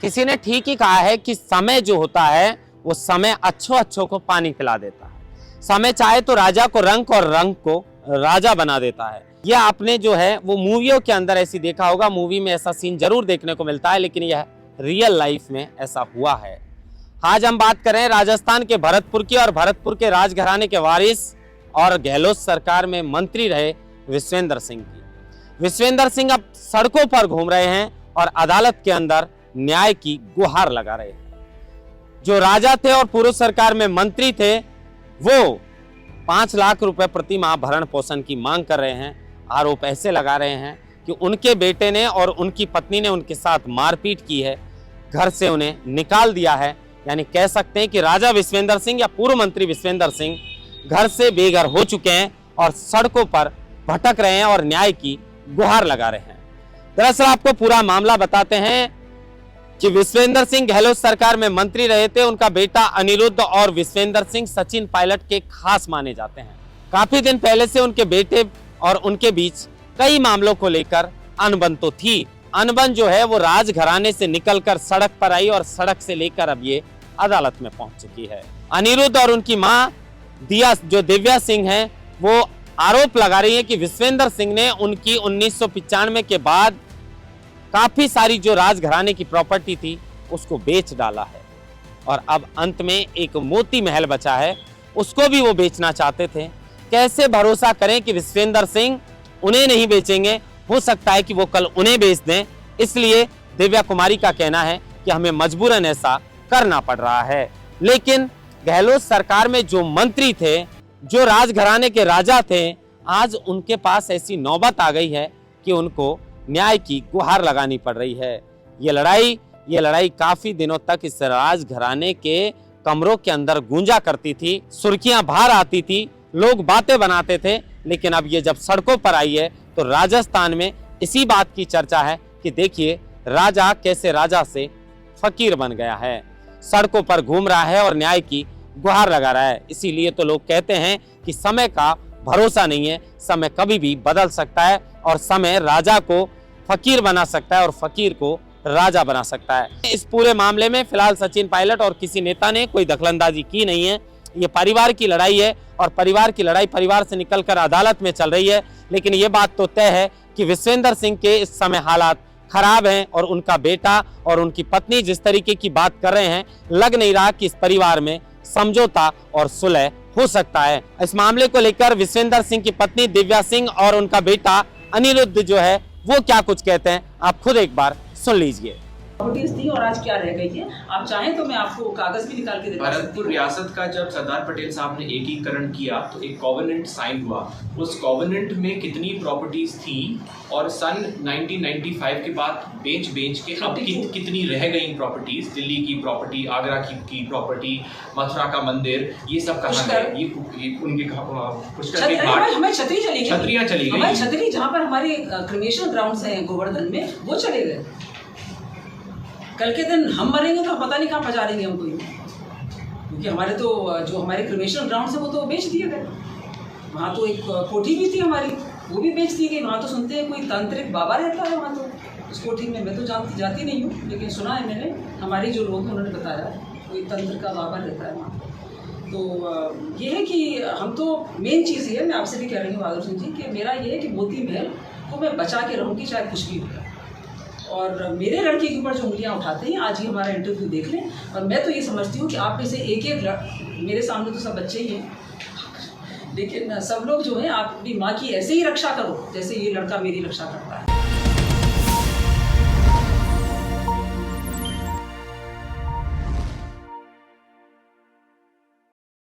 किसी ने ठीक ही कहा है कि समय जो होता है वो समय अच्छों को पानी पिला देता है। समय चाहे तो राजा को रंक और रंक को राजा बना देता है। यह आपने जो है वो मूवियों के अंदर ऐसी देखा होगा, मूवी में ऐसा सीन जरूर देखने को मिलता है, लेकिन यह रियल लाइफ में ऐसा हुआ है। आज हम बात करें राजस्थान के भरतपुर की, और भरतपुर के राजघराने के वारिस और गहलोत सरकार में मंत्री रहे विश्वेंद्र सिंह की। विश्वेंद्र सिंह अब सड़कों पर घूम रहे हैं और अदालत के अंदर न्याय की गुहार लगा रहे हैं। जो राजा थे और पूर्व सरकार में मंत्री थे वो 5 लाख रुपए प्रति माह भरण पोषण की मांग कर रहे हैं। आरोप ऐसे लगा रहे हैं कि उनके बेटे ने और उनकी पत्नी ने उनके साथ मारपीट की है, घर से उन्हें निकाल दिया है। यानी कह सकते हैं कि राजा विश्वेंद्र सिंह या पूर्व मंत्री विश्वेंद्र सिंह घर से बेघर हो चुके हैं और सड़कों पर भटक रहे हैं और न्याय की गुहार लगा रहे हैं। दरअसल आपको पूरा मामला बताते हैं कि विश्वेंद्र सिंह गहलोत सरकार में मंत्री रहे थे। उनका बेटा अनिरुद्ध और विश्वेंद्र सिंह सचिन पायलट के खास माने जाते हैं। काफी दिन पहले से उनके बेटे और उनके बीच कई मामलों को लेकर अनबन तो थी। अनबन जो है वो राजघराने से निकलकर सड़क पर आई और सड़क से लेकर अब ये अदालत में पहुंच चुकी है। अनिरुद्ध और उनकी मां दिव्या सिंह हैं, वो आरोप लगा रही है कि विश्वेंद्र सिंह ने उनकी 1995 के बाद काफी सारी जो राजघराने की प्रॉपर्टी थी उसको बेच डाला है और अब अंत में एक मोती महल बचा है, उसको भी वो बेचना चाहते थे। कैसे भरोसा करें कि विश्वेंद्र सिंह उन्हें नहीं बेचेंगे? हो सकता है कि वो कल उन्हें बेच दें। इसलिए दिव्या कुमारी का कहना है कि हमें मजबूरन ऐसा करना पड़ रहा है। लेकिन गहलोत सरकार में जो मंत्री थे, जो राजघराने के राजा थे, आज उनके पास ऐसी नौबत आ गई है कि उनको न्याय की गुहार लगानी पड़ रही है। ये लड़ाई काफी दिनों तक इस राजघराने के कमरों के अंदर गूंजा करती थी, सुर्खियां बाहर आती थी, लोग बातें बनाते थे। लेकिन अब ये जब सड़कों पर आई है तो राजस्थान में इसी बात की चर्चा है कि देखिए राजा कैसे राजा से फकीर बन गया है, सड़कों पर घूम रहा है और न्याय की गुहार लगा रहा है। इसीलिए तो लोग कहते हैं कि समय का भरोसा नहीं है, समय कभी भी बदल सकता है और समय राजा को फकीर बना सकता है और फकीर को राजा बना सकता है। इस पूरे मामले में फिलहाल सचिन पायलट और किसी नेता ने कोई दखलंदाजी की नहीं है। ये परिवार की लड़ाई है और परिवार की लड़ाई परिवार से निकलकर अदालत में चल रही है। लेकिन ये बात तो तय है कि विश्वेंद्र सिंह के इस समय हालात खराब हैं और उनका बेटा और उनकी पत्नी जिस तरीके की बात कर रहे हैं, लग नहीं रहा कि इस परिवार में समझौता और सुलह हो सकता है। इस मामले को लेकर विश्वेंद्र सिंह की पत्नी दिव्या सिंह और उनका बेटा अनिरुद्ध जो है वो क्या कुछ कहते हैं, आप खुद एक बार सुन लीजिए। प्रॉपर्टीज थी और आज क्या रह गई है, आप चाहें तो मैं आपको कागज भी निकाल के देता हूं। भरतपुर रियासत का जब सरदार पटेल साहब ने एकीकरण किया तो एक कॉवेनेंट साइन हुआ। उस कॉवेनेंट में कितनी प्रॉपर्टीज थी और सन 1995 के बाद बेच के अब कितनी रह गई प्रॉपर्टीज, दिल्ली की प्रॉपर्टी, आगरा की प्रॉपर्टी, मथुरा का मंदिर, ये सब कहाँ गए? ये उनके पुष्कर के घाट, हमें छतरियां चली गई, हमारी छतरी जहाँ पर हमारे क्रिमेशन ग्राउंड्स हैं गोवर्धन में, वो चले गए। कल के दिन हम मरेंगे तो पता नहीं कहाँ पहुँचा देंगे हमको, क्योंकि हमारे तो जो हमारे क्रिमेशन ग्राउंड्स हैं वो तो बेच दिए गए। वहाँ तो एक कोठी भी थी हमारी, वो भी बेच दी गई। वहाँ तो सुनते हैं कोई तांत्रिक बाबा रहता है वहाँ, तो उस कोठी में मैं तो जाती नहीं हूँ, लेकिन सुना है मैंने, हमारी जो लोग हैं उन्होंने बताया कोई तंत्र का बाबा रहता है वहाँ। तो ये है कि हम तो मेन चीज़ ये है, मैं आपसे भी कह रही हूँ बहादुर सिंह जी, कि मेरा ये है कि मोती महल को मैं बचा के रहूँगी चाहे कुछ भी हो। और मेरे लड़के के ऊपर जो उंगलियां उठाते हैं, आज ही हमारा इंटरव्यू देख लें। और मैं तो ये समझती हूँ कि आप में से एक मेरे सामने तो सब बच्चे ही हैं, लेकिन सब लोग जो हैं आप अपनी माँ की ऐसे ही रक्षा करो जैसे ये लड़का मेरी रक्षा करता है।